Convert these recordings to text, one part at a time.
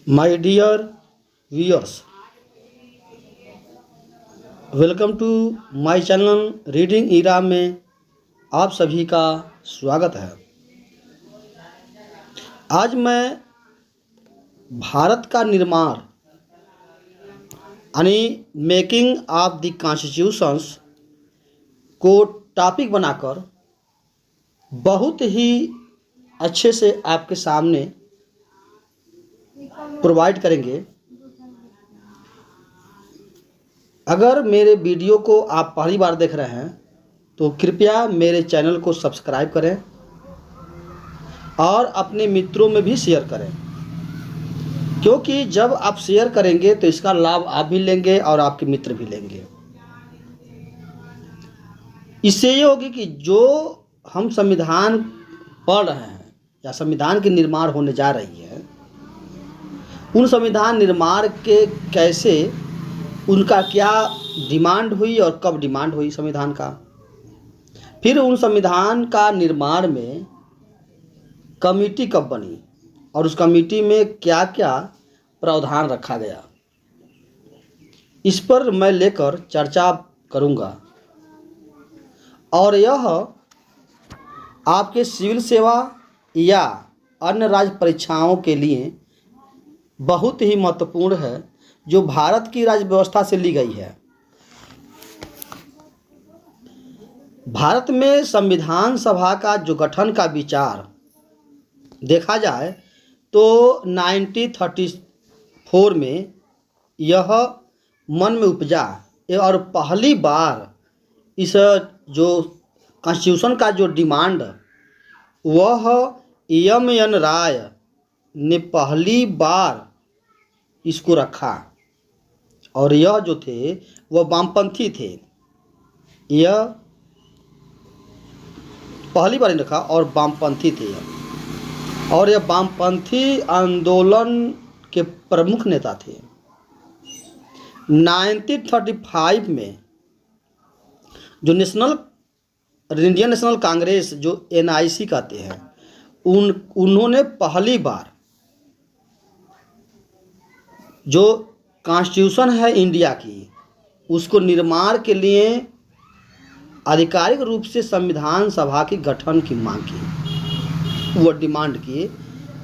My dear viewers, welcome to my channel Reading Era में आप सभी का स्वागत है। आज मैं भारत का निर्माण यानी मेकिंग ऑफ द कॉन्स्टिट्यूशंस को टॉपिक बनाकर बहुत ही अच्छे से आपके सामने प्रोवाइड करेंगे। अगर मेरे वीडियो को आप पहली बार देख रहे हैं तो कृपया मेरे चैनल को सब्सक्राइब करें और अपने मित्रों में भी शेयर करें, क्योंकि जब आप शेयर करेंगे तो इसका लाभ आप भी लेंगे और आपके मित्र भी लेंगे। इससे ये होगी कि जो हम संविधान पढ़ रहे हैं या संविधान की निर्माण होने जा रही है, उन संविधान निर्माण के कैसे, उनका क्या डिमांड हुई और कब डिमांड हुई संविधान का, फिर उन संविधान का निर्माण में कमेटी कब बनी और उस कमेटी में क्या क्या प्रावधान रखा गया, इस पर मैं लेकर चर्चा करूंगा। और यह आपके सिविल सेवा या अन्य राज्य परीक्षाओं के लिए बहुत ही महत्वपूर्ण है, जो भारत की राज्य व्यवस्था से ली गई है। भारत में संविधान सभा का जो गठन का विचार देखा जाए तो 1934 में यह मन में उपजा और पहली बार इस जो कॉन्स्टिट्यूशन का जो डिमांड वह एम.एन. राय ने पहली बार इसको रखा, और यह जो थे वह वामपंथी थे। यह पहली बार रखा और वामपंथी थे, और यह वामपंथी आंदोलन के प्रमुख नेता थे। 1935 में जो इंडियन नेशनल कांग्रेस, जो NIC कहते हैं, उन्होंने पहली बार जो कॉन्स्टिट्यूशन है इंडिया की, उसको निर्माण के लिए आधिकारिक रूप से संविधान सभा के गठन की मांग की, वो डिमांड की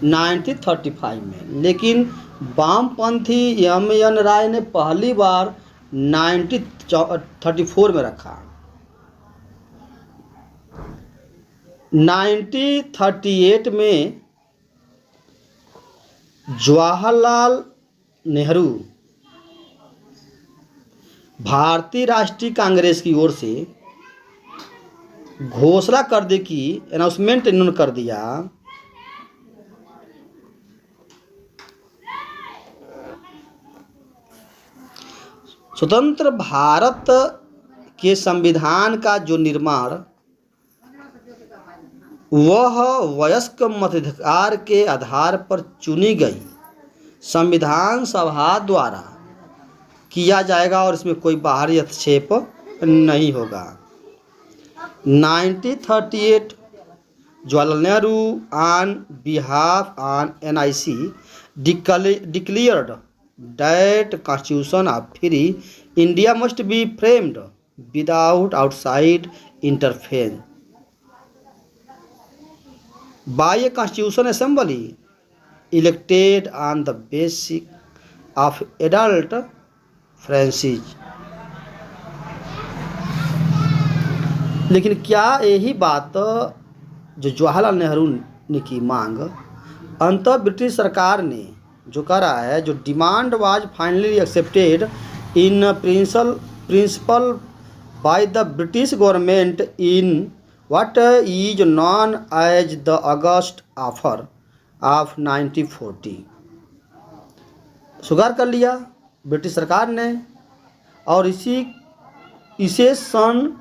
1935 में। लेकिन वामपंथी एम.एन. राय ने पहली बार 1934 में रखा। 1938 में जवाहरलाल नेहरू भारतीय राष्ट्रीय कांग्रेस की ओर से घोषणा कर दी कि अनाउंसमेंट इन्होंने कर दिया स्वतंत्र भारत के संविधान का जो निर्माण वह वयस्क मताधिकार के आधार पर चुनी गई संविधान सभा द्वारा किया जाएगा और इसमें कोई बाहरी हस्तक्षेप नहीं होगा। 1938 Jawaharlal Nehru on behalf on NIC declared that constitution of free India must be framed without outside interference by a constitution assembly elected on the basis of adult franchise। लेकिन क्या यही बात जो जवाहरलाल नेहरू ने की मांग, अंततः ब्रिटिश सरकार ने जो करा है, जो demand was finally accepted in principle by the British government in what is known as the August offer of 1940। स्वीकार कर लिया ब्रिटिश सरकार ने, और इसे सन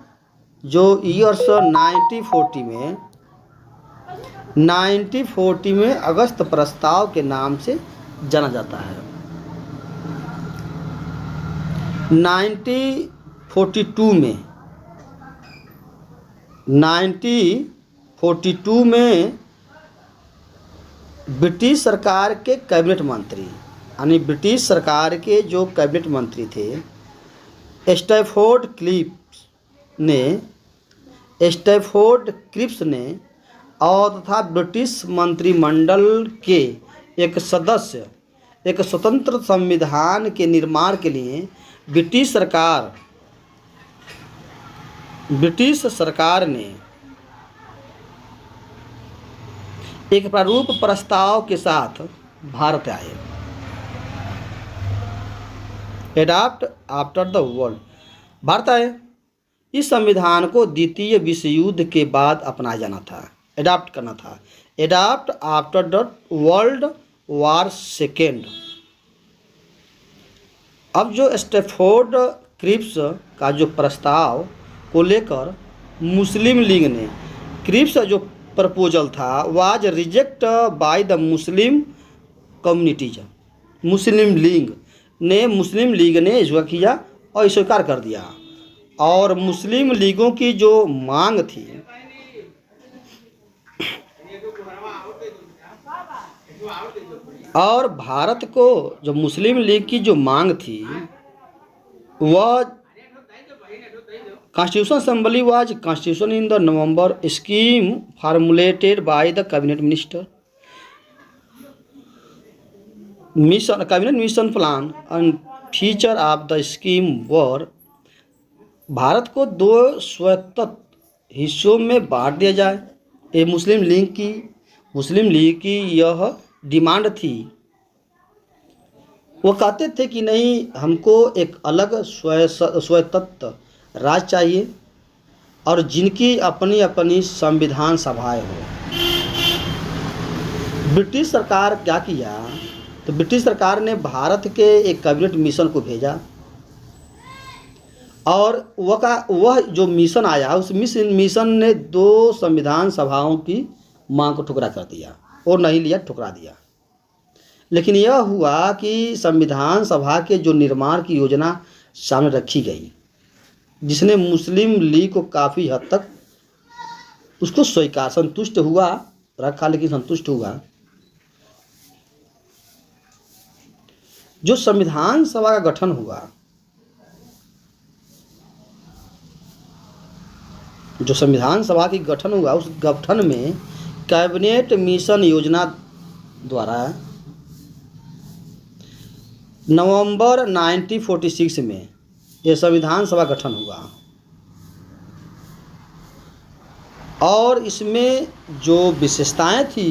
जो ईयर्स 1940 में अगस्त प्रस्ताव के नाम से जाना जाता है। 1942 में ब्रिटिश सरकार के कैबिनेट मंत्री यानी ब्रिटिश सरकार के जो कैबिनेट मंत्री थे स्टैफोर्ड क्रिप्स ने और तथा ब्रिटिश मंत्रिमंडल के एक सदस्य एक स्वतंत्र संविधान के निर्माण के लिए ब्रिटिश सरकार ने एक प्रारूप प्रस्ताव के साथ भारत आए। Adopt after the world, Bharat आए। इस संविधान को द्वितीय विश्व युद्ध के बाद अपनाया जाना था, एडॉप्ट करना था। Adopt after the world war second. अब जो स्टैफोर्ड क्रिप्स का जो प्रस्ताव को लेकर मुस्लिम लीग ने, क्रिप्स जो प्रपोजल था was reject by the Muslim communities. Muslim league ने इसको किया और स्वीकार कर दिया। और मुस्लिम लीगों की जो मांग थी और भारत को जो मुस्लिम लीग की जो मांग थी वह constitution assembly was constitution in the November scheme formulated by the cabinet mission plan and feature of the scheme were. भारत को 2 स्वायत्त हिस्सों में बांट दिया जाए। ये मुस्लिम लीग की यह डिमांड थी। वो कहते थे कि नहीं, हमको एक अलग स्वायत्त राज्य चाहिए और जिनकी अपनी अपनी संविधान सभाएं हो। ब्रिटिश सरकार क्या किया, तो ब्रिटिश सरकार ने भारत के एक कैबिनेट मिशन को भेजा और वह जो मिशन आया उस मिशन ने 2 संविधान सभाओं की मांग को ठुकरा कर दिया और नहीं लिया, ठुकरा दिया। लेकिन यह हुआ कि संविधान सभा के जो निर्माण की योजना सामने रखी गई, जिसने मुस्लिम लीग को काफ़ी हद तक उसको संतुष्ट हुआ, रखा लेकिन संतुष्ट हुआ। जो संविधान सभा का गठन हुआ, उस गठन में कैबिनेट मिशन योजना द्वारा नवंबर 1946 में यह संविधान सभा गठन हुआ। और इसमें जो विशेषताएं थी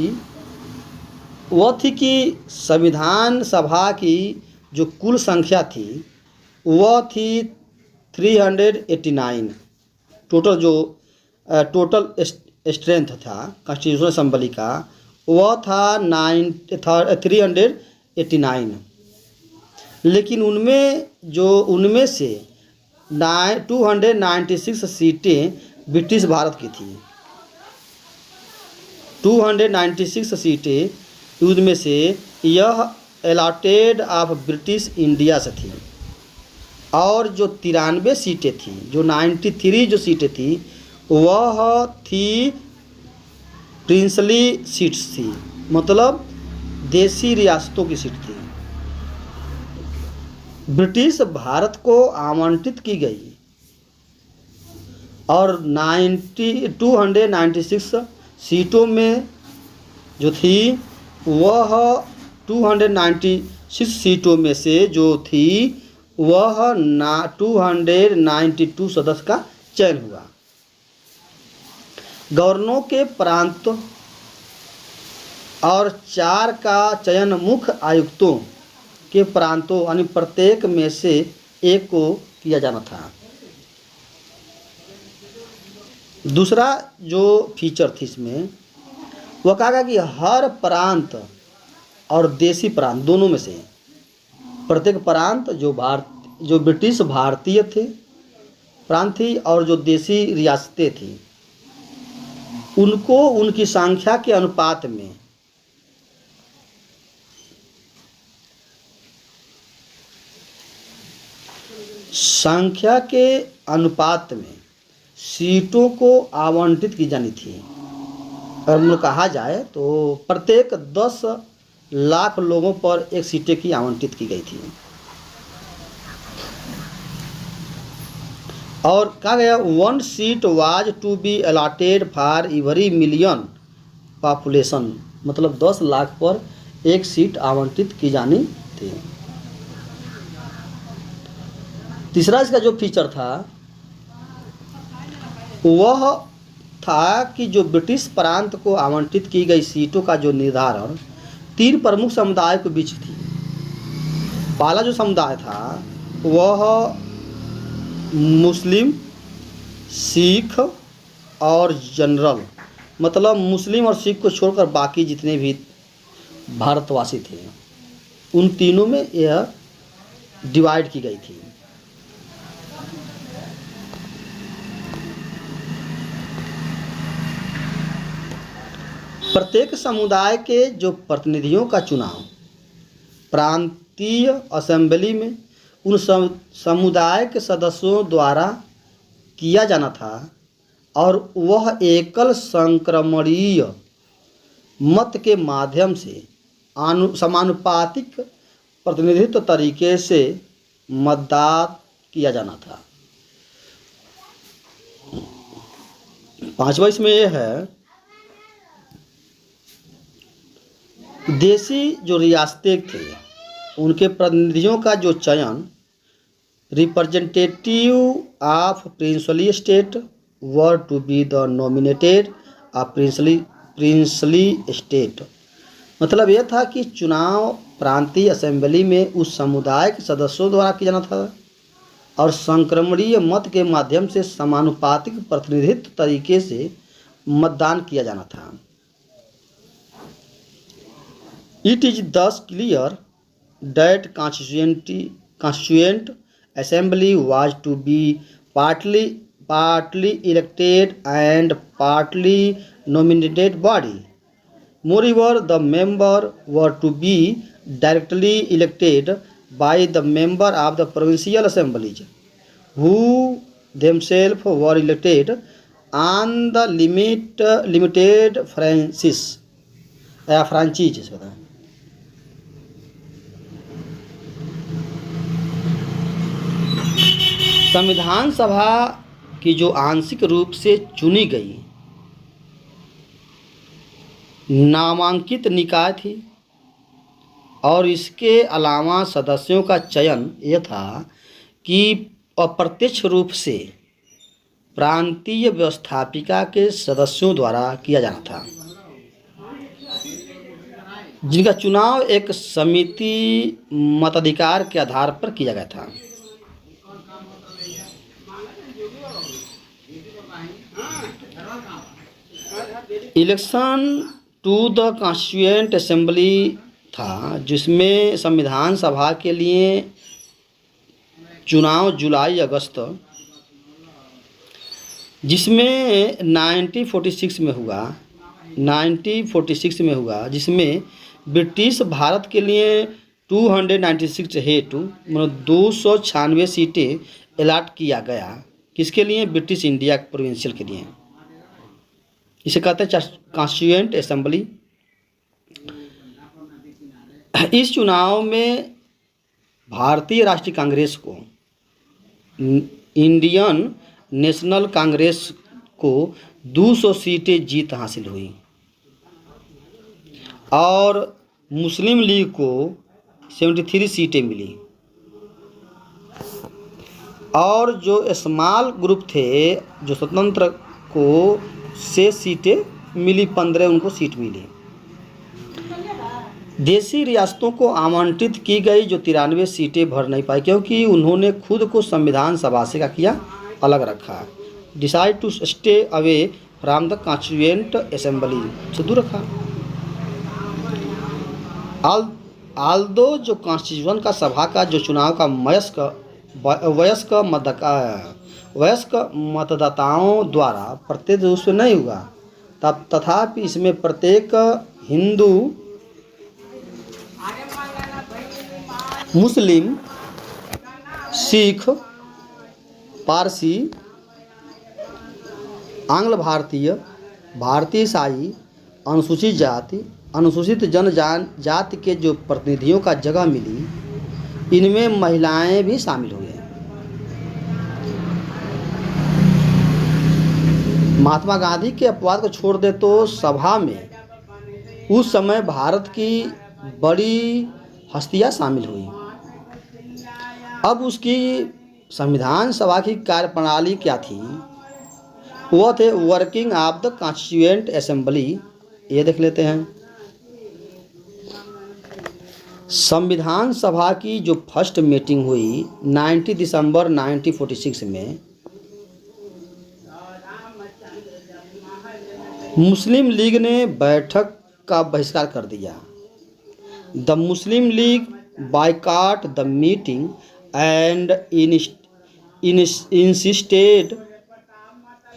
वह थी कि संविधान सभा की जो कुल संख्या थी वह थी 389। टोटल स्ट्रेंथ था कॉन्स्टिट्यूशन असेंबली का वह था 389। लेकिन उनमें से 296 सीटें ब्रिटिश भारत की थी। 296 सीटें उसमें से यह अलॉटेड ऑफ ब्रिटिश इंडिया से थी। और जो 93 सीटें थी, जो 93 जो सीटें थी वह थी प्रिंसली सीट्स थी, मतलब देसी रियासतों की सीट थी। ब्रिटिश भारत को आवंटित की गई और 296 सीटों में जो थी वह 296 सीटों में से जो थी वह 292 सदस्य का चयन हुआ। गवर्नरों के प्रांत और 4 का चयन मुख्य आयुक्तों के प्रांतों यानी प्रत्येक में से एक को किया जाना था। दूसरा जो फीचर थी इसमें वह कहा कि हर प्रांत और देसी प्रांत दोनों में से प्रत्येक प्रांत जो ब्रिटिश भारतीय थे प्रांत थी और जो देसी रियासतें थी उनको उनकी संख्या के अनुपात में सीटों को आवंटित की जानी थी। अगर कहा जाए तो प्रत्येक 10 लाख लोगों पर एक सीटें की आवंटित की गई थी। और कहा गया 1 seat was to be allotted for every million population, मतलब 10 लाख पर एक सीट आवंटित की जानी थी। तीसरा इसका जो फीचर था वह था कि जो ब्रिटिश प्रांत को आवंटित की गई सीटों का जो निर्धारण 3 प्रमुख समुदाय के बीच थी। पहला जो समुदाय था वह मुस्लिम, सिख और जनरल, मतलब मुस्लिम और सिख को छोड़कर बाकी जितने भी भारतवासी थे उन तीनों में यह डिवाइड की गई थी। प्रत्येक समुदाय के जो प्रतिनिधियों का चुनाव प्रांतीय असेंबली में उन समुदाय के सदस्यों द्वारा किया जाना था और वह एकल संक्रमणीय मत के माध्यम से समानुपातिक प्रतिनिधित्व तरीके से मतदान किया जाना था। 5वां इसमें यह है देशी जो रियासतें थे उनके प्रतिनिधियों का जो चयन representative of princely state were to be the nominated a princely state, मतलब यह था कि चुनाव प्रांतीय असेंबली में उस समुदाय के सदस्यों द्वारा किया जाना था और संक्रमणीय मत के माध्यम से समानुपातिक प्रतिनिधित्व तरीके से मतदान किया जाना था। It is thus clear that constituent assembly was to be partly elected and partly nominated body. Moreover, the members were to be directly elected by the member of the provincial assemblies, who themselves were elected on the limited franchise। संविधान सभा की जो आंशिक रूप से चुनी गई नामांकित निकाय थी और इसके अलावा सदस्यों का चयन यह था कि अप्रत्यक्ष रूप से प्रांतीय व्यवस्थापिका के सदस्यों द्वारा किया जाना था, जिनका चुनाव एक समिति मताधिकार के आधार पर किया गया था। Election to the constituent assembly था जिसमें संविधान सभा के लिए चुनाव जुलाई अगस्त जिसमें 1946 में हुआ जिसमें ब्रिटिश भारत के लिए 296 हेतु मतलब 296 सीटें अलाट किया गया। किसके लिए? ब्रिटिश इंडिया प्रोविंशियल के लिए। इसे कहते हैं कॉन्स्टिट्यूएंट असेंबली। इस चुनाव में भारतीय राष्ट्रीय कांग्रेस को इंडियन नेशनल कांग्रेस को 200 सीटें जीत हासिल हुई और मुस्लिम लीग को 73 सीटें मिली और जो स्मॉल ग्रुप थे जो स्वतंत्र को 6 सीटें मिली, 15 उनको सीट मिली। देशी रियासतों को आवंटित की गई जो 93 सीटें भर नहीं पाई क्योंकि उन्होंने खुद को संविधान सभा से क्या किया, अलग रखा। Decide to stay away from the constituent assembly, से दूर रखा। आल्दो जो कॉन्स्टिट्यूशन का सभा का जो चुनाव का वयस्क मतदाताओं द्वारा प्रत्यक्ष रूप से नहीं हुआ तब तथापि इसमें प्रत्येक हिंदू, मुस्लिम, सिख, पारसी, आंग्ल भारतीय, भारतीय ईसाई, अनुसूचित जाति अनुसूचित जनजाति के जो प्रतिनिधियों का जगह मिली, इनमें महिलाएं भी शामिल हुई। महात्मा गांधी के अपवाद को छोड़ दे तो सभा में उस समय भारत की बड़ी हस्तियां शामिल हुई। अब उसकी संविधान सभा की कार्यप्रणाली क्या थी? वह थे working of the constituent assembly. ये देख लेते हैं। संविधान सभा की जो फर्स्ट मीटिंग हुई 90 दिसंबर 1946 में, मुस्लिम लीग ने बैठक का बहिष्कार कर दिया। The Muslim league boycott the meeting and insisted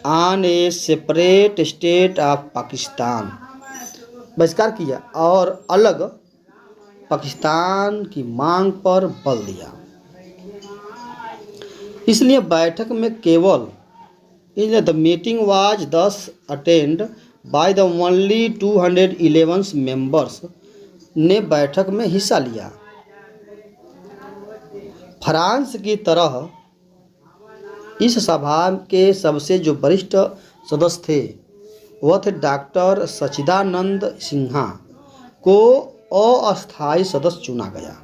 on A separate state of Pakistan. बहिष्कार किया और अलग पाकिस्तान की मांग पर बल दिया। इसलिए बैठक में केवल the meeting was thus attend by the only 211 members ने बैठक में हिस्सा लिया। फ्रांस की तरह इस सभा के सबसे जो वरिष्ठ सदस्य थे वह थे डॉक्टर सच्चिदानंद सिन्हा को अस्थायी सदस्य चुना गया।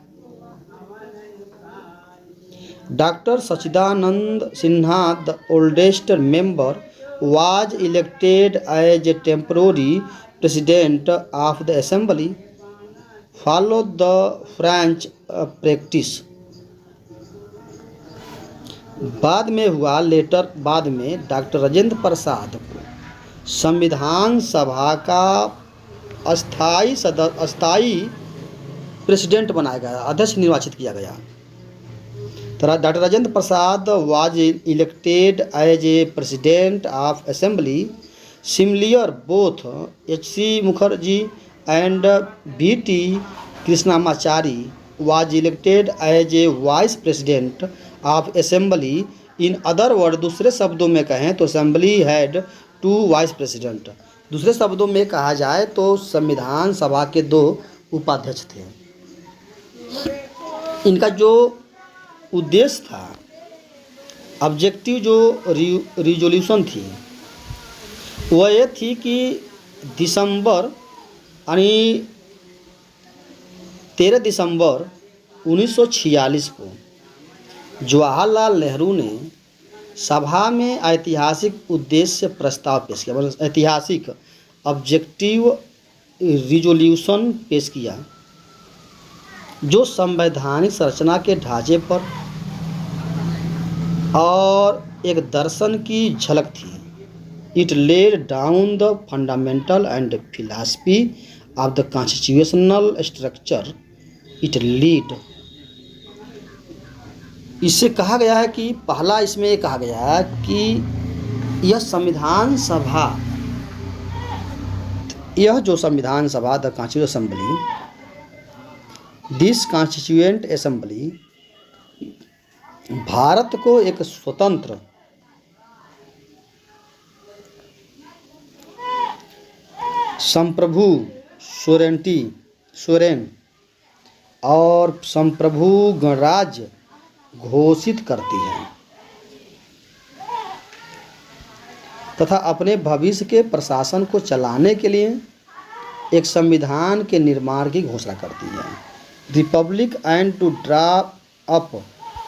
Doctor Sachchidanand Sinha the oldest member was elected as a temporary president of the assembly, followed the French practice। बाद में डॉक्टर राजेंद्र प्रसाद को संविधान सभा का अस्थायी प्रेसिडेंट बनाया गया, अध्यक्ष निर्वाचित किया गया। Doctor Rajendra Prasad was elected as a president of assembly। Similar, both H.C. Mukherjee and V.T. Krishnamachari was elected as a vice president of assembly। In other words, दूसरे शब्दों में कहें तो assembly had 2 vice president। दूसरे शब्दों में कहा जाए तो संविधान सभा के 2 उपाध्यक्ष थे। इनका जो उद्देश्य था, ऑब्जेक्टिव जो रिजोल्यूशन थी वह ये थी कि दिसंबर 13 दिसंबर 1946 को जवाहरलाल नेहरू ने सभा में ऐतिहासिक उद्देश्य प्रस्ताव पेश किया, मतलब ऐतिहासिक ऑब्जेक्टिव रिजोल्यूशन पेश किया जो संवैधानिक संरचना के ढांचे पर और एक दर्शन की झलक थी। It laid down the fundamental and philosophy of the constitutional structure it lead. इससे कहा गया है कि पहला इसमें ये कहा गया है कि यह जो संविधान सभा the constituent assembly, this constituent assembly Bharat को एक स्वतंत्र संप्रभु सोरेन और संप्रभु गणराज्य घोषित करती है तथा अपने भविष्य के प्रशासन को चलाने के लिए एक संविधान के निर्माण की घोषणा करती है। Republic and to draw up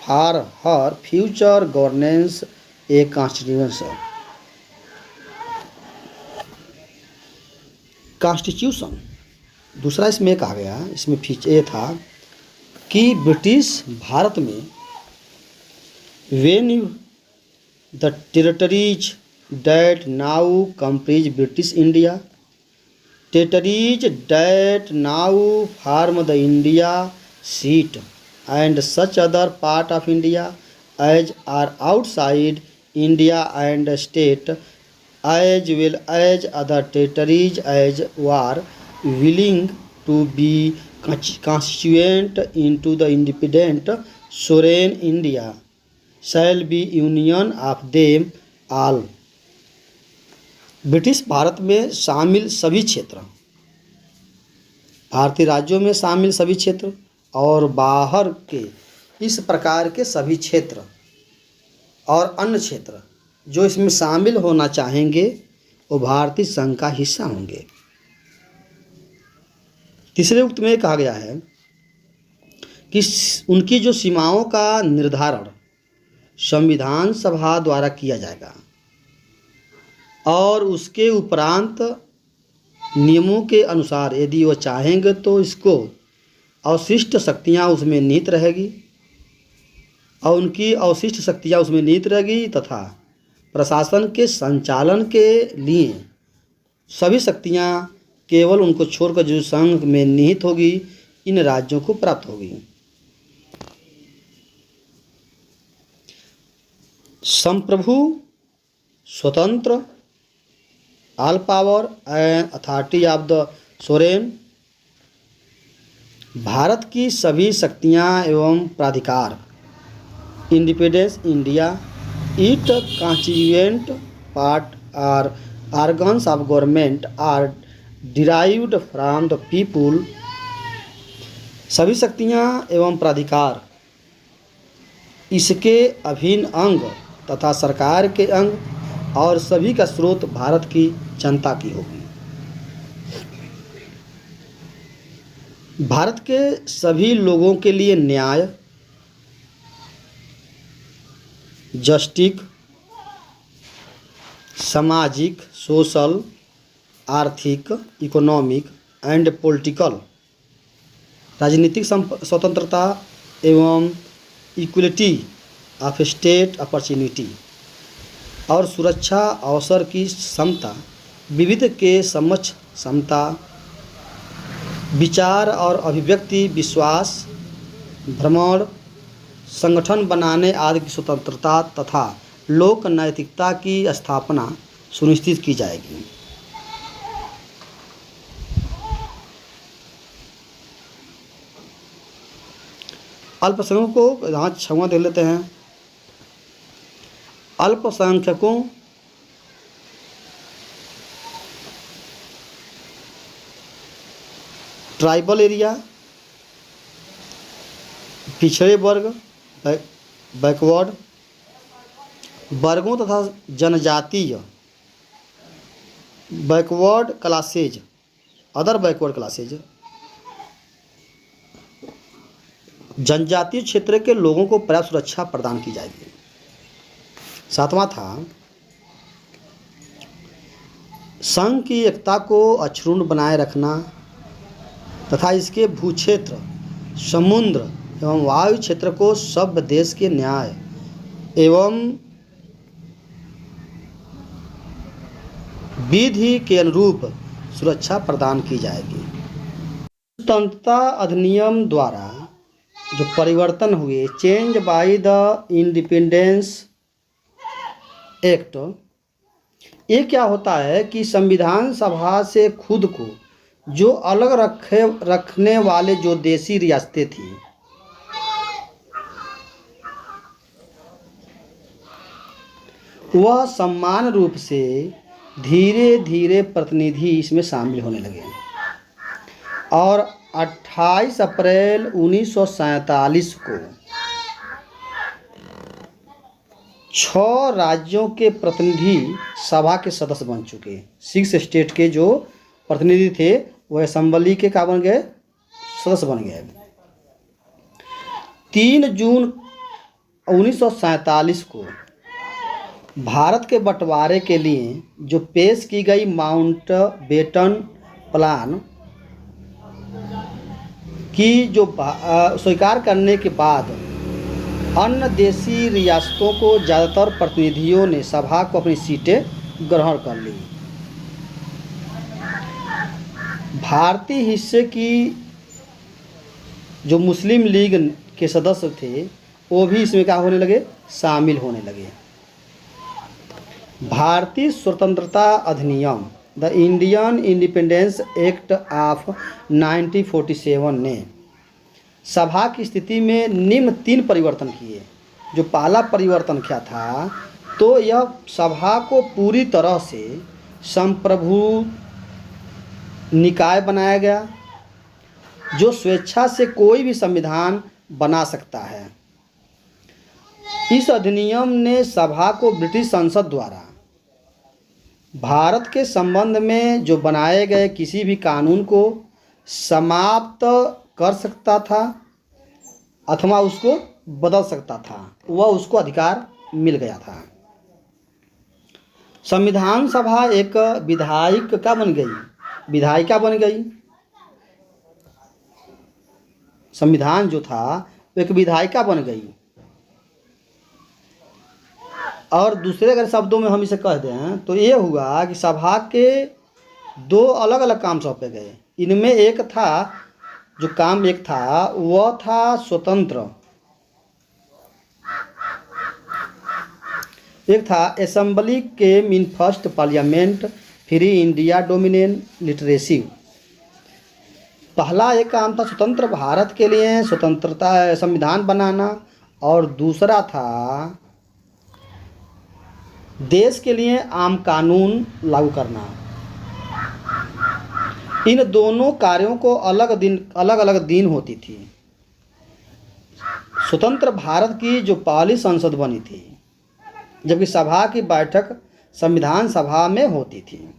for her future governance a constitution. दूसरा इसमें कहा गया, इसमें ये था कि ब्रिटिश भारत में when the territories that now comprise British India, territories that now form the India seat and such other part of India as are outside India and state as well as other territories as were willing to be constituent into the independent sovereign India shall be union of them all। British Bharat में शामिल सभी क्षेत्र भारतीय राज्यों में शामिल सभी क्षेत्र और बाहर के इस प्रकार के सभी क्षेत्र और अन्य क्षेत्र जो इसमें शामिल होना चाहेंगे वो भारतीय संघ का हिस्सा होंगे। तीसरे उक्त में कहा गया है कि उनकी जो सीमाओं का निर्धारण संविधान सभा द्वारा किया जाएगा और उसके उपरांत नियमों के अनुसार यदि वो चाहेंगे तो इसको अवशिष्ट शक्तियाँ उसमें निहित रहेगी और उनकी अवशिष्ट शक्तियाँ उसमें निहित रहेगी तथा प्रशासन के संचालन के लिए सभी शक्तियाँ केवल उनको छोड़कर जो संघ में निहित होगी इन राज्यों को प्राप्त होगी। संप्रभु, स्वतंत्र, all power and authority of the sovereign, Bharat की सभी शक्तियाँ एवं प्राधिकार, independence India, it constituent part are organs of government are derived from the people, सभी शक्तियाँ एवं प्राधिकार इसके अभिन्न अंग तथा सरकार के अंग और सभी का स्रोत भारत की जनता की होगी। भारत के सभी लोगों के लिए न्याय, जस्टिस, सामाजिक, सोशल, आर्थिक, इकोनॉमिक एंड पॉलिटिकल, राजनीतिक स्वतंत्रता एवं इक्वलिटी ऑफ स्टेट अपॉर्चुनिटी और सुरक्षा अवसर की समता, विविध के समक्ष समता, विचार और अभिव्यक्ति, विश्वास, भ्रमण, संगठन बनाने आदि की स्वतंत्रता तथा लोक नैतिकता की स्थापना सुनिश्चित की जाएगी। अल्पसंख्यकों को यहाँ क्षमा देख लेते हैं। अल्पसंख्यकों, ट्राइबल एरिया, पिछड़े वर्ग, बैकवर्ड वर्गों तथा जनजातीय, backward classes, other backward classes, जनजातीय क्षेत्र के लोगों को पर्याप्त सुरक्षा प्रदान की जाएगी। सातवां था संघ की एकता को अक्षुण्ण बनाए रखना तथा इसके भूक्षेत्र, समुद्र एवं वायु क्षेत्र को सब देश के न्याय एवं विधि के अनुरूप सुरक्षा प्रदान की जाएगी। स्वतंत्रता अधिनियम द्वारा जो परिवर्तन हुए, change by the independence act, ये क्या होता है कि संविधान सभा से खुद को जो अलग रखने वाले जो देशी रियासतें थी वह समान रूप से धीरे धीरे प्रतिनिधि इसमें शामिल होने लगे और 28 अप्रैल 1947 को 6 राज्यों के प्रतिनिधि सभा के सदस्य बन चुके। 6 स्टेट के जो प्रतिनिधि थे वह असेंबली के क्या बन गए, सदस्य बन गए। 3 जून 1947 को भारत के बंटवारे के लिए जो पेश की गई माउंटबेटन प्लान की जो स्वीकार करने के बाद अन्य देशी रियासतों को ज़्यादातर प्रतिनिधियों ने सभा को अपनी सीटें ग्रहण कर ली। भारतीय हिस्से की जो मुस्लिम लीग के सदस्य थे वो भी इसमें क्या होने लगे, शामिल होने लगे। भारतीय स्वतंत्रता अधिनियम the Indian independence act of 1947 ने सभा की स्थिति में निम्न 3 परिवर्तन किए। जो पहला परिवर्तन क्या था, तो यह सभा को पूरी तरह से संप्रभु निकाय बनाया गया जो स्वेच्छा से कोई भी संविधान बना सकता है। इस अधिनियम ने सभा को ब्रिटिश संसद द्वारा भारत के संबंध में जो बनाए गए किसी भी कानून को समाप्त कर सकता था अथवा उसको बदल सकता था, वह उसको अधिकार मिल गया था। संविधान सभा एक विधायिका बन गई। संविधान जो था वो एक विधायिका बन गई। और दूसरे अगर शब्दों में हम इसे कह दें तो ये हुआ कि सभा के दो अलग अलग काम सौंपे गए। इनमें एक था वह था स्वतंत्र, एक था assembly came in first parliament free India dominion literacy. पहला एक काम था स्वतंत्र भारत के लिए स्वतंत्रता संविधान बनाना, और दूसरा था देश के लिए आम कानून लागू करना। इन दोनों कार्यों को अलग अलग दिन होती थी। स्वतंत्र भारत की जो पहली संसद बनी थी, जबकि सभा की बैठक संविधान सभा में होती थी।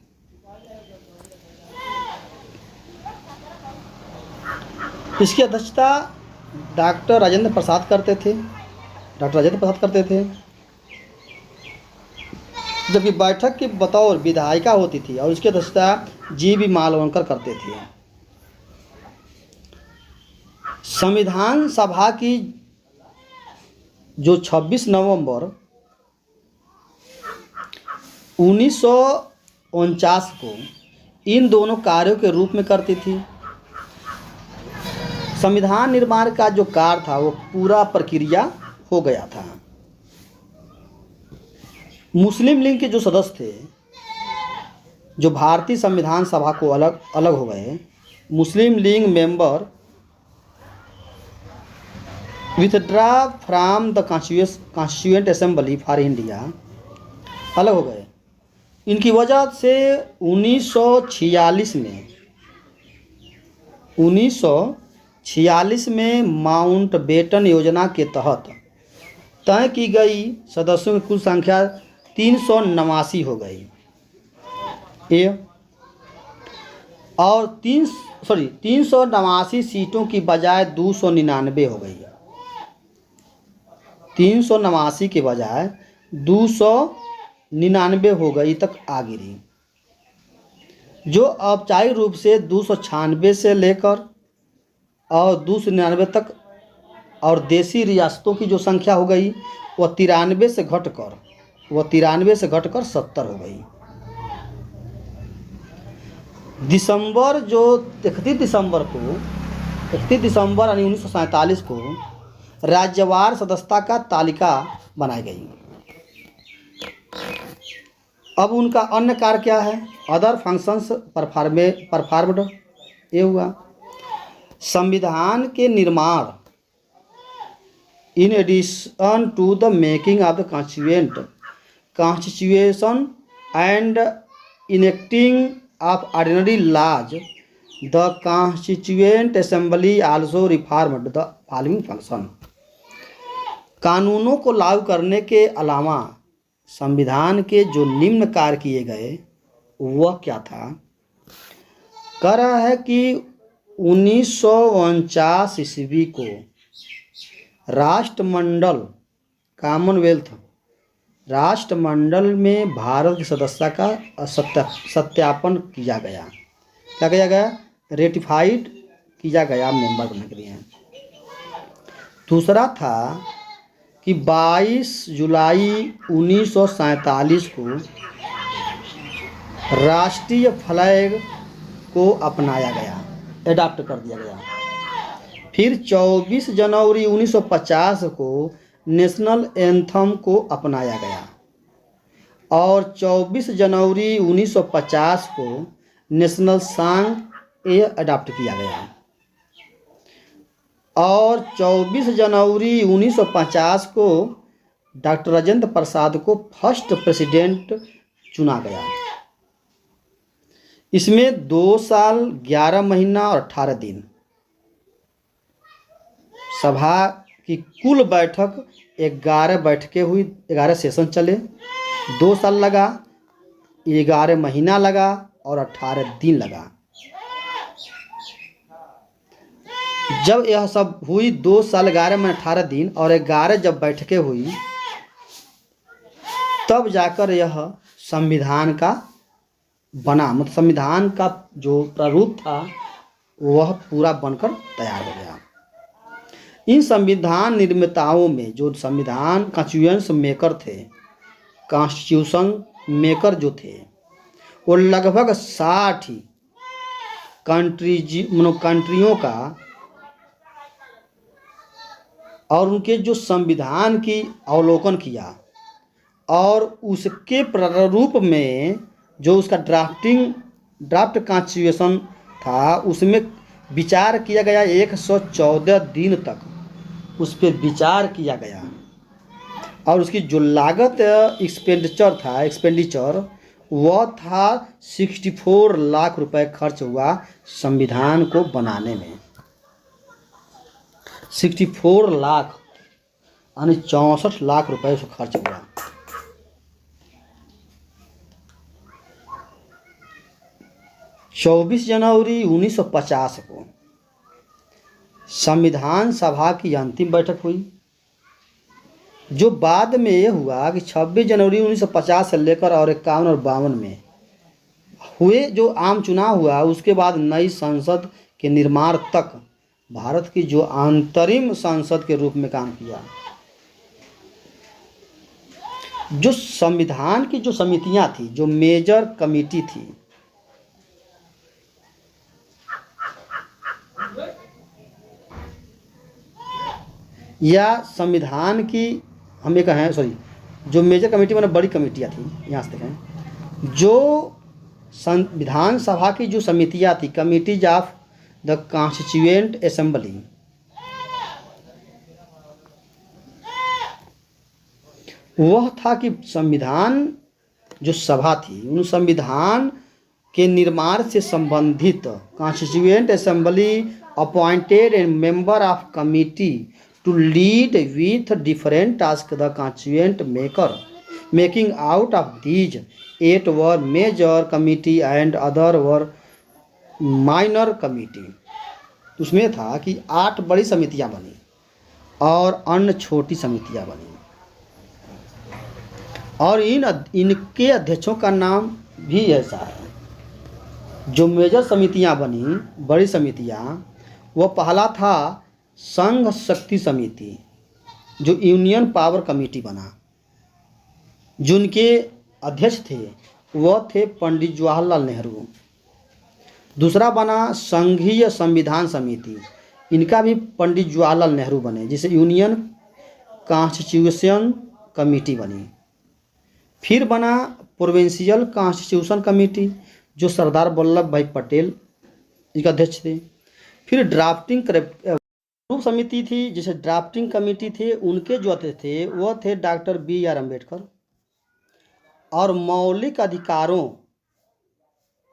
इसकी अध्यक्षता डॉक्टर राजेंद्र प्रसाद करते थे, जबकि बैठक की बतौर विधायिका होती थी और इसकी अध्यक्षता जी.बी. मालवणकर करते थे। संविधान सभा की जो 26 नवंबर 1949 को इन दोनों कार्यों के रूप में करती थी। संविधान निर्माण का जो कार्य था वो पूरा प्रक्रिया हो गया था। मुस्लिम लीग के जो सदस्य थे, जो भारतीय संविधान सभा को अलग हो गए, Muslim League member withdraw from the constituent assembly for India अलग हो गए। इनकी वजह से 1946 में माउंटबेटन योजना के तहत तय की गई सदस्यों की कुल संख्या 389 हो गई। और 389 सीटों की बजाय 299 हो गई। 389 के बजाय 299 हो गई तक आ गिरी, जो औपचारिक रूप से 296 से लेकर और 299 तक, और देसी रियासतों की जो संख्या हो गई वह 93 से घटकर 70 हो गई। दिसंबर 31 दिसंबर यानी 1947 को राज्यवार सदस्यता का तालिका बनाई गई। अब उनका अन्य कार्य क्या है? Other functions performed. ये हुआ संविधान के निर्माण, in addition to the making of the constitution and enacting of ordinary laws, the constituent assembly also reformed the following function. कानूनों को लागू करने के अलावा संविधान के जो निम्न कार्य किए गए वह क्या था? कह रहा है कि 1949 ईस्वी को राष्ट्रमंडल कॉमनवेल्थ राष्ट्रमंडल में भारत की सदस्यता का सत्यापन किया गया। क्या किया गया? रेटिफाइड किया गया मेंबर बनने के लिए। दूसरा था कि 22 जुलाई 1947 को राष्ट्रीय फ्लैग को अपनाया गया, एडॉप्ट कर दिया गया। फिर 24 जनवरी 1950 को नेशनल एंथम को अपनाया गया, और 24 जनवरी 1950 को नेशनल सॉन्ग अडॉप्ट किया गया, और 24 जनवरी 1950 को डॉक्टर राजेंद्र प्रसाद को फर्स्ट प्रेसिडेंट चुना गया। इसमें 2 साल 11 महीना और 18 दिन सभा की कुल बैठक 11 बैठकें हुई, 11 सेशन चले, 2 साल लगा, 11 महीना लगा और 18 दिन लगा। जब यह सब हुई 2 साल 11 में 18 दिन और 11 जब बैठकें हुई, तब जाकर यह संविधान का बना, मतलब संविधान का जो प्रारूप था वह पूरा बनकर तैयार हो गया। इन संविधान निर्माताओं में जो संविधान कॉन्स्टिट्यूशन मेकर थे, कॉन्स्टिट्यूशन मेकर जो थे, वो लगभग 60 कंट्रियों का और उनके जो संविधान की अवलोकन किया और उसके प्रारूप में जो उसका ड्राफ्ट कॉन्स्टिट्यूशन था उसमें विचार किया गया। 114 दिन तक उस पर विचार किया गया और उसकी जो लागत एक्सपेंडिचर वह था 64 लाख रुपए खर्च हुआ संविधान को बनाने में। 64 लाख यानी 64 लाख रुपए उसको खर्च हुआ। चौबीस जनवरी 1950 को संविधान सभा की अंतिम बैठक हुई, जो बाद में ये हुआ कि 26 जनवरी 1950 से लेकर और 51 और 52 में हुए जो आम चुनाव हुआ, उसके बाद नई संसद के निर्माण तक भारत की जो अंतरिम संसद के रूप में काम किया। जो संविधान की जो समितियां थी, जो मेजर कमेटी थी, या संविधान की हम ये कहें जो मेजर कमेटी माने बड़ी कमेटियाँ थी, यहाँ से देखें, जो संविधान सभा की जो समितियाँ थी, committees of the constituent assembly, वह था कि संविधान जो सभा थी उन संविधान के निर्माण से संबंधित constituent assembly appointed A member of committee to lead with different tasks. The constituent making out of these 8 were major committee and other were minor committee. उसमें था कि 8 बड़ी समितियां बनी और अन्य छोटी समितियां बनी और इनके अध्यक्षों का नाम भी ऐसा है। जो मेजर समितियां बनी, बड़ी समितियां, वो पहला था संघ शक्ति समिति, जो यूनियन पावर कमेटी बना, जिनके अध्यक्ष थे वह थे पंडित जवाहरलाल नेहरू। दूसरा बना संघीय संविधान समिति, इनका भी पंडित जवाहरलाल नेहरू बने, जिसे यूनियन कॉन्स्टिट्यूशन कमेटी बनी। फिर बना प्रोविंशियल कॉन्स्टिट्यूशन कमेटी, जो सरदार वल्लभ भाई पटेल इनका अध्यक्ष थे। फिर ड्राफ्टिंग समिति थी, जिसे ड्राफ्टिंग कमेटी थे, उनके जो अध्यक्ष थे वह थे डॉक्टर BR अम्बेडकर। और मौलिक अधिकारों,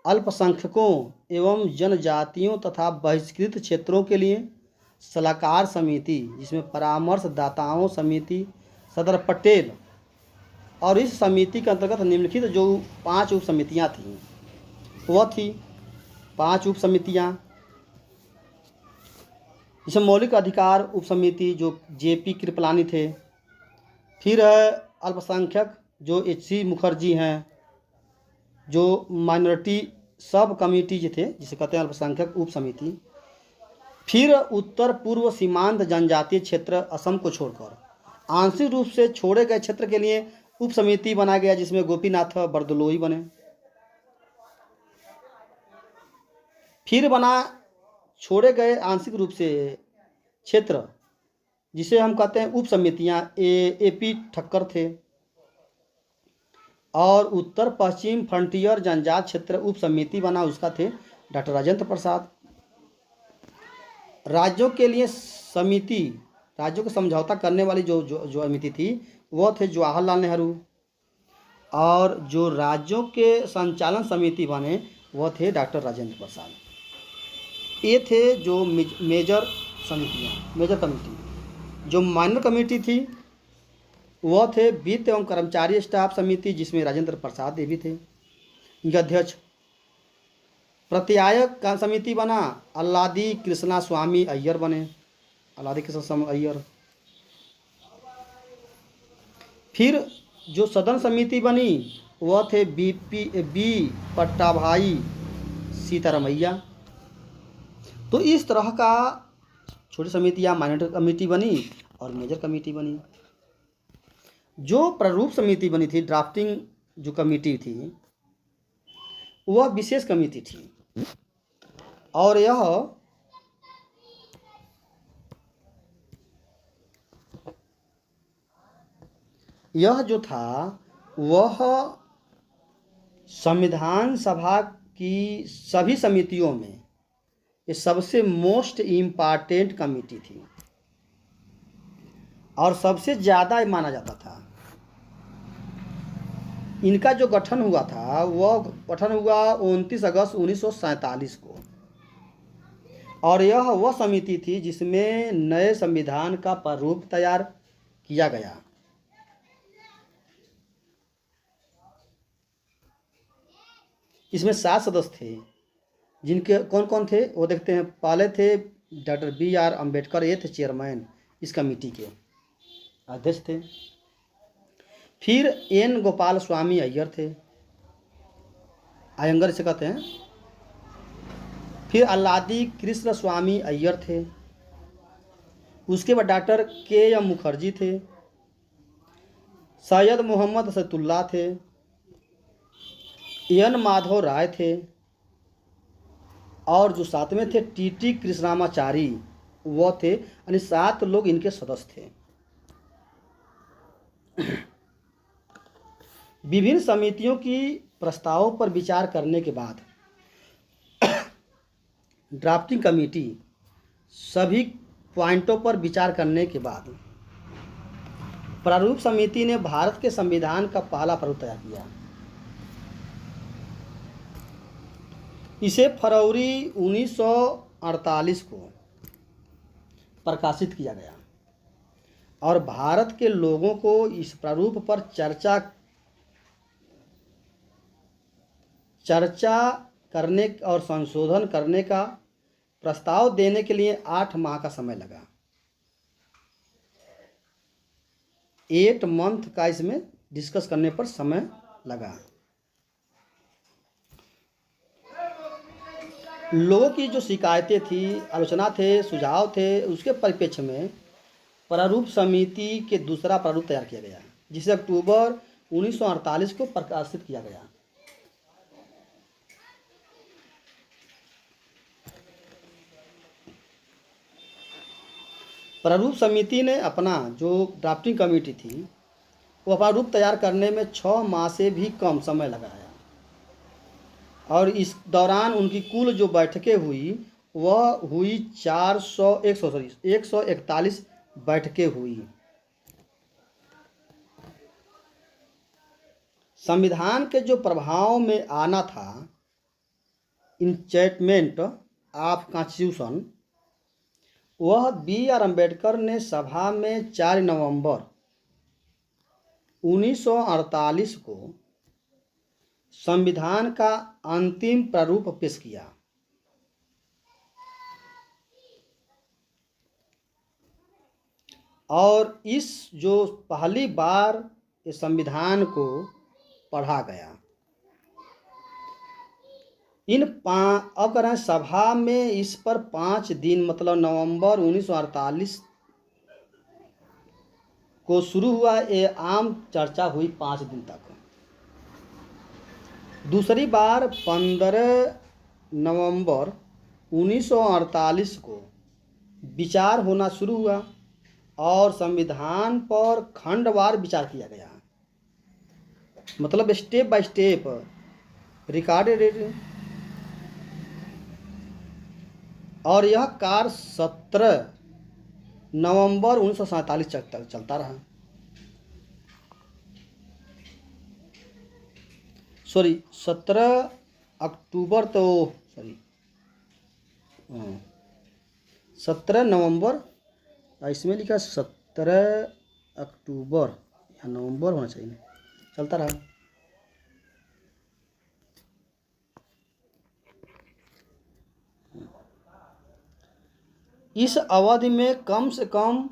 अल्पसंख्यकों एवं जनजातियों तथा बहिष्कृत क्षेत्रों के लिए सलाहकार समिति, जिसमें परामर्शदाताओं समिति सरदार पटेल। और इस समिति के अंतर्गत निम्नलिखित जो 5 उप समितियाँ थीं वह थी 5 उप समितियाँ, जिसमें मौलिक अधिकार उप समिति जो JP कृपलानी थे। फिर है अल्पसंख्यक जो HC मुखर्जी हैं, जो माइनॉरिटी सब कमिटीज थे जिसे कहते हैं अल्पसंख्यक उप समिति। फिर उत्तर पूर्व सीमांत जनजातीय क्षेत्र असम को छोड़कर आंशिक रूप से छोड़े गए क्षेत्र के लिए उप समिति बनाया गया, जिसमें गोपीनाथ बरदलोई बने। फिर बना छोड़े गए आंशिक रूप से क्षेत्र, जिसे हम कहते हैं उप समितियां, AP ठक्कर थे। और उत्तर पश्चिम फ्रंटियर जनजात क्षेत्र उप समिति बना, उसका थे डॉक्टर राजेंद्र प्रसाद। राज्यों के लिए समिति, राज्यों को समझौता करने वाली जो समिति थी वह थे जवाहरलाल नेहरू। और जो राज्यों के संचालन समिति बने वह थे डॉक्टर राजेंद्र प्रसाद। ये थे जो मेजर समितियाँ, मेजर कमेटी। जो माइनर कमेटी थी वह थे वित्त एवं कर्मचारी स्टाफ समिति, जिसमें राजेंद्र प्रसाद देवी थे इनके अध्यक्ष। प्रत्यायक का समिति बना, अल्लादी कृष्णा स्वामी अय्यर बने, अल्लादी कृष्ण स्वामी अय्यर। फिर जो सदन समिति बनी वह थे बी पट्टाभाई सीतारमैया। तो इस तरह का छोटी समितियां माइनर कमेटी बनी और मेजर कमेटी बनी। जो प्रारूप समिति बनी थी, ड्राफ्टिंग जो कमेटी थी, वह विशेष कमेटी थी और यह जो था वह संविधान सभा की सभी समितियों में ये सबसे मोस्ट इम्पॉर्टेंट कमेटी थी और सबसे ज़्यादा माना जाता था। इनका जो गठन हुआ था वह गठन हुआ 29 अगस्त 1947 को और यह वह समिति थी जिसमें नए संविधान का प्रारूप तैयार किया गया। इसमें 7 सदस्य थे, जिनके कौन कौन थे वो देखते हैं। पहले थे डॉक्टर B.R. अम्बेडकर, ये थे चेयरमैन इस कमेटी के, अध्यक्ष थे। फिर N. गोपाल स्वामी अय्यर थे, अयंगर से कहते हैं। फिर अल्लादी कृष्ण स्वामी अय्यर थे। उसके बाद डॉक्टर K.M. मुखर्जी थे, सैयद मोहम्मद असदुल्ला थे, N. माधव राय थे और जो 7वें थे T.T. कृष्णामाचारी वो थे। यानी 7 लोग इनके सदस्य थे। विभिन्न समितियों की प्रस्तावों पर विचार करने के बाद ड्राफ्टिंग कमेटी सभी पॉइंटों पर विचार करने के बाद प्रारूप समिति ने भारत के संविधान का पहला प्रारूप तैयार किया। इसे फरवरी 1948 को प्रकाशित किया गया और भारत के लोगों को इस प्रारूप पर चर्चा करने और संशोधन करने का प्रस्ताव देने के लिए 8 माह का समय लगा। 8 मंथ का इसमें डिस्कस करने पर समय लगा। लोगों की जो शिकायतें थी, आलोचना थे, सुझाव थे, उसके परिप्रेक्ष्य में प्रारूप समिति के दूसरा प्रारूप तैयार किया गया, जिसे अक्टूबर 1948 को प्रकाशित किया गया। प्रारूप समिति ने अपना जो ड्राफ्टिंग कमेटी थी वो प्रारूप तैयार करने में 6 माह से भी कम समय लगाया और इस दौरान उनकी कुल जो बैठकें हुई वह हुई 141 बैठकें हुई। संविधान के जो प्रभाव में आना था, इंचेटमेंट ऑफ कॉन्स्टिट्यूशन, वह B.R. अम्बेडकर ने सभा में 4 नवंबर 1948 को संविधान का अंतिम प्रारूप पेश किया। और इस जो पहली बार इस संविधान को पढ़ा गया, अब करें सभा में इस पर 5 दिन मतलब नवंबर 1948 को शुरू हुआ। ये आम चर्चा हुई 5 दिन तक। दूसरी बार 15 नवंबर 1948 को विचार होना शुरू हुआ और संविधान पर खंडवार विचार किया गया, मतलब स्टेप बाय स्टेप रिकॉर्डेड। और यह कार्य 17 नवंबर 1947 तक चलता रहा। 17 अक्टूबर 17 नवंबर इसमें लिखा 17 अक्टूबर या नवंबर होना चाहिए, चलता रहा। इस अवधि में कम से कम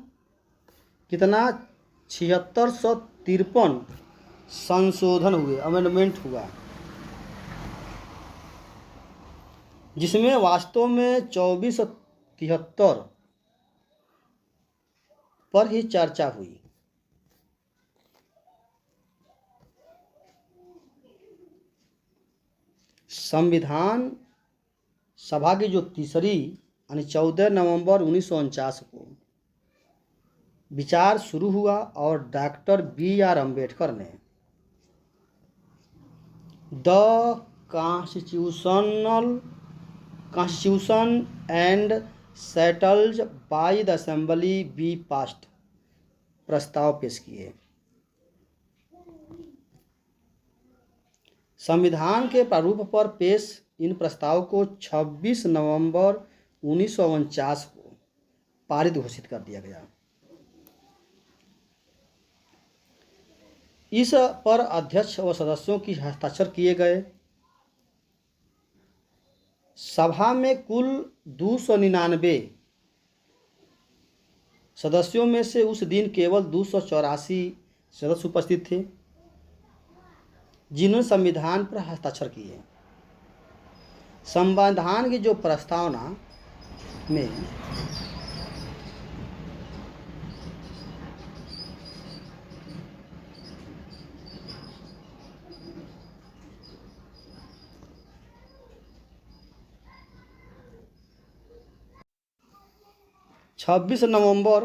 कितना 7653 संशोधन हुए, अमेंडमेंट हुआ, जिसमें वास्तव में 2473 पर ही चर्चा हुई। संविधान सभा की जो तीसरी यानी 14 नवंबर 1949 को विचार शुरू हुआ और डॉक्टर B.R. अम्बेडकर ने the constitution and settled by the assembly B past प्रस्ताव पेश किए। संविधान के प्रारूप पर पेश इन प्रस्ताव को 26 नवंबर 1949 को पारित घोषित कर दिया गया। इस पर अध्यक्ष व सदस्यों की हस्ताक्षर किए गए। सभा में कुल 299 सदस्यों में से उस दिन केवल 284 सदस्य उपस्थित थे जिन्होंने संविधान पर हस्ताक्षर किए। संविधान की जो प्रस्तावना में 26 नवंबर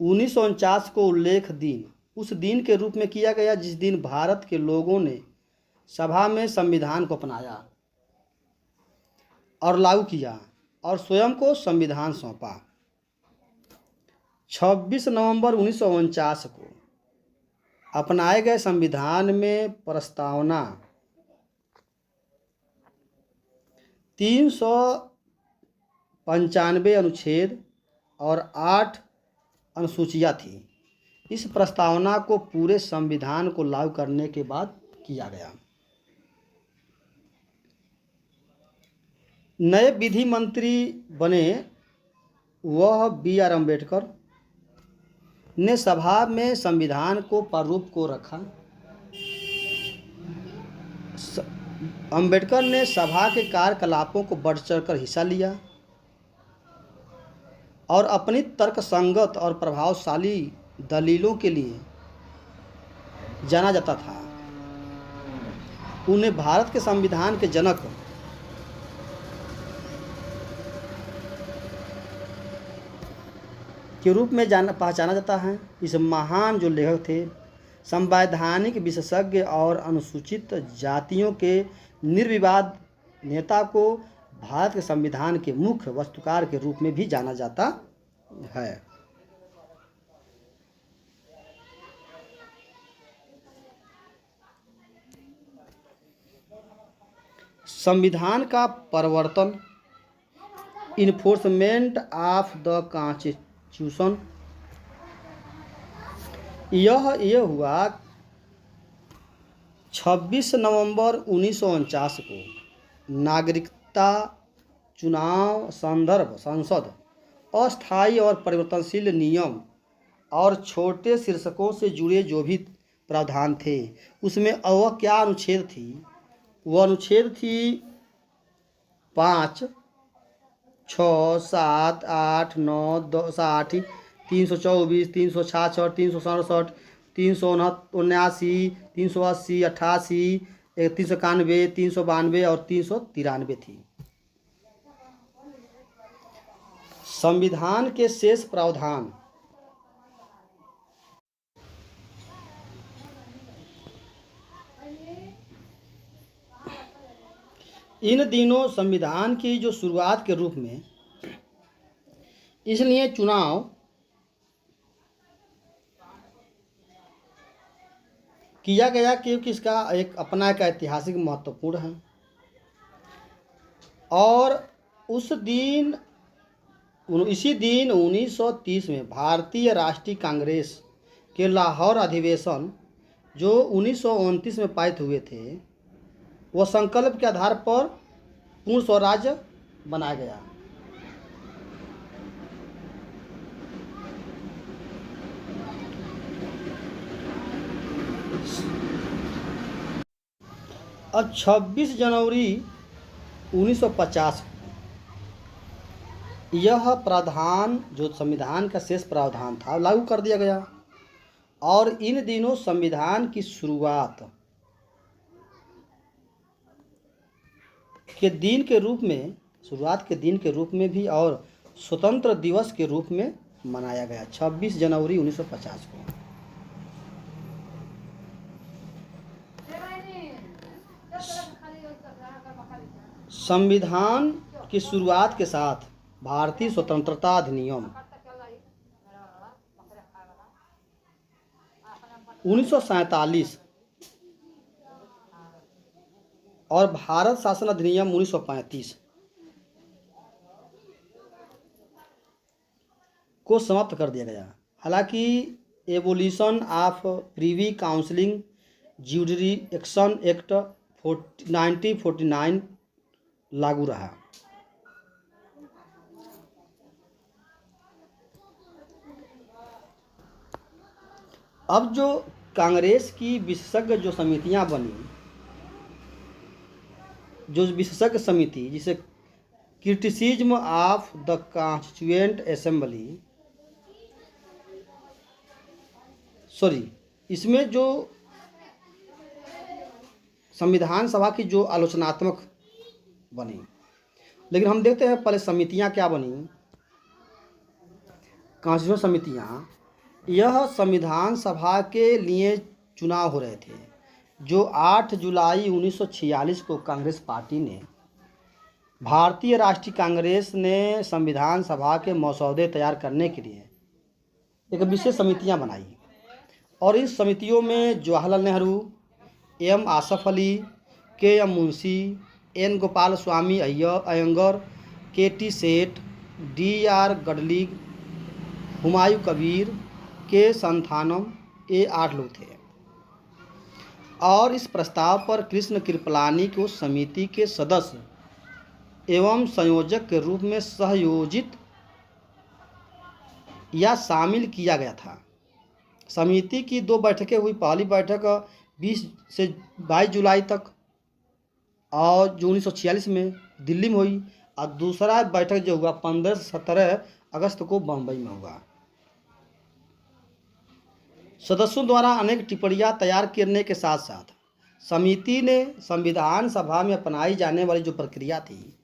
1949 को उल्लेख दिन उस दिन के रूप में किया गया जिस दिन भारत के लोगों ने सभा में संविधान को अपनाया और लागू किया और स्वयं को संविधान सौंपा। 26 नवंबर 1949 को अपनाए गए संविधान में प्रस्तावना 395 अनुच्छेद और 8 अनुसूचियाँ थीं। इस प्रस्तावना को पूरे संविधान को लागू करने के बाद किया गया। नए विधि मंत्री बने वह B.R. अम्बेडकर ने सभा में संविधान को प्रारूप को रखा। अम्बेडकर ने सभा के कार्यकलापों को बढ़ चढ़कर हिस्सा लिया और अपनी तर्कसंगत और प्रभावशाली दलीलों के लिए जाना जाता था। उन्हें भारत के संविधान के जनक के रूप में पहचाना जाता है। इस महान जो लेखक थे संवैधानिक विशेषज्ञ और अनुसूचित जातियों के निर्विवाद नेता को भारत के संविधान के मुख्य वस्तुकार के रूप में भी जाना जाता है। संविधान का प्रवर्तन इन्फोर्समेंट ऑफ द कॉन्स्टिट्यूशन यह हुआ 26 नवंबर 1949 को नागरिकता चुनाव संसद अस्थायी और परिवर्तनशील नियम और छोटे शीर्षकों से जुड़े जो भी प्रावधान थे उसमें वह क्या अनुच्छेद थी, वह अनुच्छेद थी 5, 6, 7, 8, 9, 10, 8, 324, 366, 367, 379, 380, 88, 391, 392 और 393 थी। संविधान के शेष प्रावधान इन दिनों संविधान की जो शुरुआत के रूप में इसलिए चुनाव किया गया क्योंकि इसका अपना एक ऐतिहासिक महत्वपूर्ण है और उस दिन इसी दिन 1930 में भारतीय राष्ट्रीय कांग्रेस के लाहौर अधिवेशन जो 1929 में पारित हुए थे, वह संकल्प के आधार पर पूर्ण स्वराज्य बनाया गया। अब 26 जनवरी 1950 यह प्रावधान जो संविधान का शेष प्रावधान था लागू कर दिया गया, और इन दिनों संविधान की शुरुआत के दिन के रूप में भी और स्वतंत्र दिवस के रूप में मनाया गया 26 जनवरी 1950 को। संविधान की शुरुआत के साथ भारतीय स्वतंत्रता अधिनियम 1947 और भारत शासन अधिनियम 1935 को समाप्त कर दिया गया। हालांकि abolition of privy counselling jurisdiction act 1949 लागू रहा। अब जो कांग्रेस की विशेषज्ञ जो समितियां बनी, जो विशेषज्ञ समिति जिसे criticism of the constituent assembly, इसमें जो संविधान सभा की जो आलोचनात्मक बनी, लेकिन हम देखते हैं पहले समितियां क्या बनी। कॉन्स्टिट्यूएंट समितियां, यह संविधान सभा के लिए चुनाव हो रहे थे जो 8 जुलाई 1946 को कांग्रेस पार्टी ने, भारतीय राष्ट्रीय कांग्रेस ने संविधान सभा के मसौदे तैयार करने के लिए एक विशेष समितियां बनाई, और इस समितियों में जवाहरलाल नेहरू, एम आसफ अली, के एम मुंशी, एन गोपाल स्वामी अयंगर, के टी सेठ, डी आर गडलिग, हुमायूं कबीर, के संथानम, ये 8 लोग थे। और इस प्रस्ताव पर कृष्ण कृपलानी को समिति के सदस्य एवं संयोजक के रूप में सहयोजित या शामिल किया गया था। समिति की 2 बैठकें हुई। पहली बैठक 20 से 22 जुलाई तक और जो 1946 में दिल्ली में हुई, और दूसरा बैठक जो हुआ 15 से 17 अगस्त को बम्बई में हुआ। सदस्यों द्वारा अनेक टिप्पणियां तैयार करने के साथ साथ समिति ने संविधान सभा में अपनाई जाने वाली जो प्रक्रिया थी,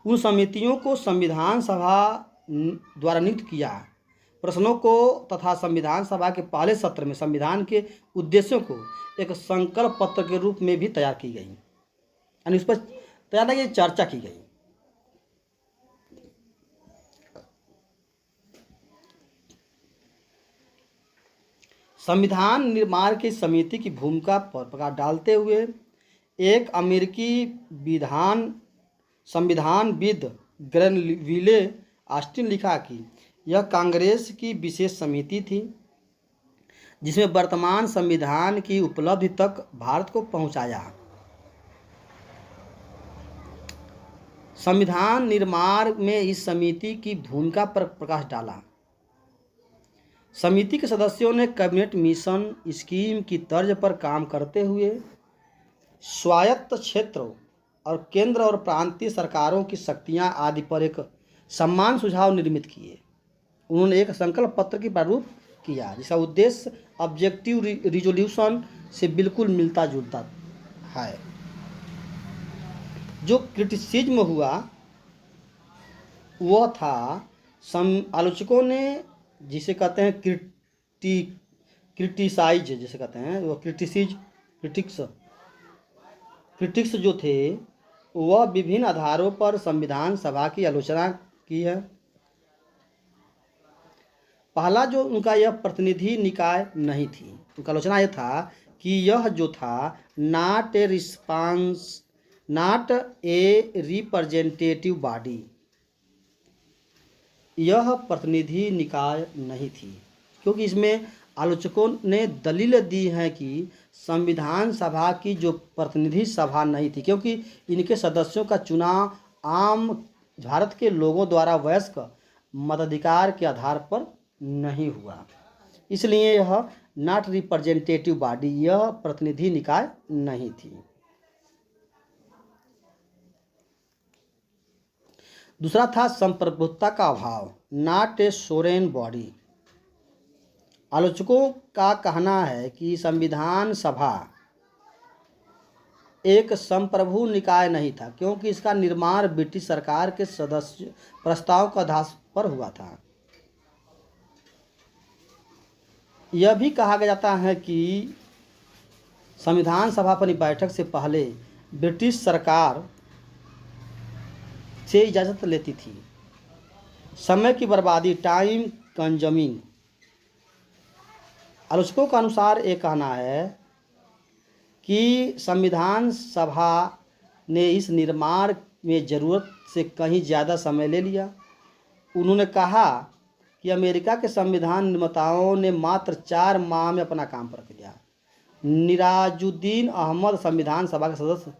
उन समितियों को संविधान सभा द्वारा नियुक्त किया। प्रश्नों को तथा संविधान सभा के पहले सत्र में संविधान के उद्देश्यों को एक संकल्प पत्र के रूप में भी तैयार की गई, यानी उस पर तैयार की चर्चा की गई। संविधान निर्माण की समिति की भूमिका पर प्रकाश डालते हुए एक अमेरिकी संविधानविद ग्रेनविले ऑस्टिन लिखा कि यह कांग्रेस की विशेष समिति थी जिसमें वर्तमान संविधान की उपलब्धि तक भारत को पहुंचाया। संविधान निर्माण में इस समिति की भूमिका पर प्रकाश डाला। समिति के सदस्यों ने कैबिनेट मिशन स्कीम की तर्ज पर काम करते हुए स्वायत्त क्षेत्रों और केंद्र और प्रांतीय सरकारों की शक्तियां आदि पर एक समान सुझाव निर्मित किए। उन्होंने एक संकल्प पत्र की प्रारूप किया जिसका उद्देश्य ऑब्जेक्टिव रिजोल्यूशन से बिल्कुल मिलता जुलता है। जो क्रिटिसिज्म हुआ वह था आलोचकों ने जिसे कहते हैं क्रिटिसाइज, जिसे कहते हैं वो क्रिटिक्स जो थे वह विभिन्न आधारों पर संविधान सभा की आलोचना की है। पहला जो उनका यह प्रतिनिधि निकाय नहीं थी, उनका आलोचना यह था कि यह जो था नॉट ए रिप्रेजेंटेटिव बॉडी, यह प्रतिनिधि निकाय नहीं थी, क्योंकि इसमें आलोचकों ने दलील दी है कि संविधान सभा की जो प्रतिनिधि सभा नहीं थी, क्योंकि इनके सदस्यों का चुनाव आम भारत के लोगों द्वारा वयस्क मताधिकार के आधार पर नहीं हुआ, इसलिए यह नॉट रिप्रेजेंटेटिव बॉडी, यह प्रतिनिधि निकाय नहीं थी। दूसरा था संप्रभुता का अभाव, नॉट ए सोरेन बॉडी। आलोचकों का कहना है कि संविधान सभा एक संप्रभु निकाय नहीं था, क्योंकि इसका निर्माण ब्रिटिश सरकार के सदस्य प्रस्ताव के आधार पर हुआ था। यह भी कहा जाता है कि संविधान सभा अपनी बैठक से पहले ब्रिटिश सरकार से इजाज़त लेती थी। समय की बर्बादी, टाइम कंज्यूमिंग। आलोचकों के अनुसार ये कहना है कि संविधान सभा ने इस निर्माण में ज़रूरत से कहीं ज़्यादा समय ले लिया। उन्होंने कहा कि अमेरिका के संविधान निर्माताओं ने मात्र 4 माह में अपना काम पूरा कर दिया। निराजुद्दीन अहमद संविधान सभा के सदस्य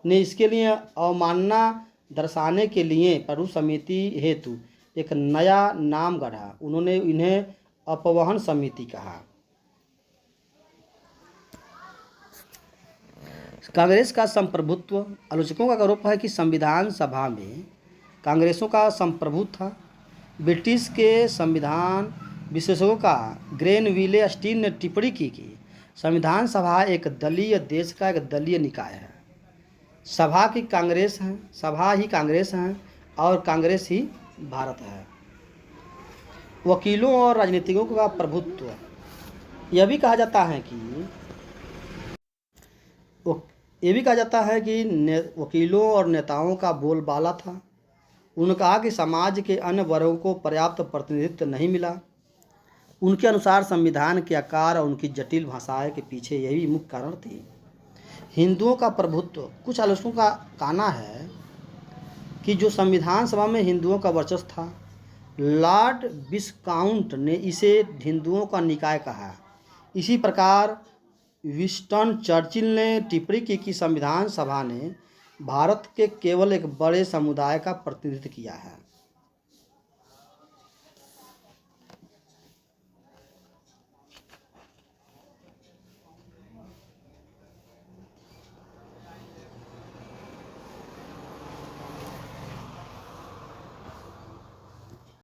ने इसके लिए अवमानना दर्शाने के लिए प्रभु समिति हेतु एक नया नाम गढ़ा। उन्होंने इन्हें अपवहन समिति कहा। कांग्रेस का संप्रभुत्व। आलोचकों का आरोप है कि संविधान सभा में कांग्रेसों का संप्रभुत्व था। ब्रिटिश के संविधान विशेषज्ञों का ग्रेनविले स्टील ने टिप्पणी की कि संविधान सभा एक दलीय देश का एक दलीय निकाय है। सभा ही कांग्रेस है और कांग्रेस ही भारत है। वकीलों और राजनीतिकों का प्रभुत्व। यह भी कहा जाता है कि वकीलों और नेताओं का बोलबाला था। उन्होंने कहा कि समाज के अन्य वर्गों को पर्याप्त प्रतिनिधित्व नहीं मिला। उनके अनुसार संविधान के आकार और उनकी जटिल भाषाएं के पीछे यही मुख्य कारण थी। हिंदुओं का प्रभुत्व। कुछ आलोचकों का कहना है कि जो संविधान सभा में हिंदुओं का वर्चस्व था, लॉर्ड विस्काउंट ने इसे हिंदुओं का निकाय कहा। इसी प्रकार विंस्टन चर्चिल ने टिप्पणी की कि संविधान सभा ने भारत के केवल एक बड़े समुदाय का प्रतिनिधित्व किया है।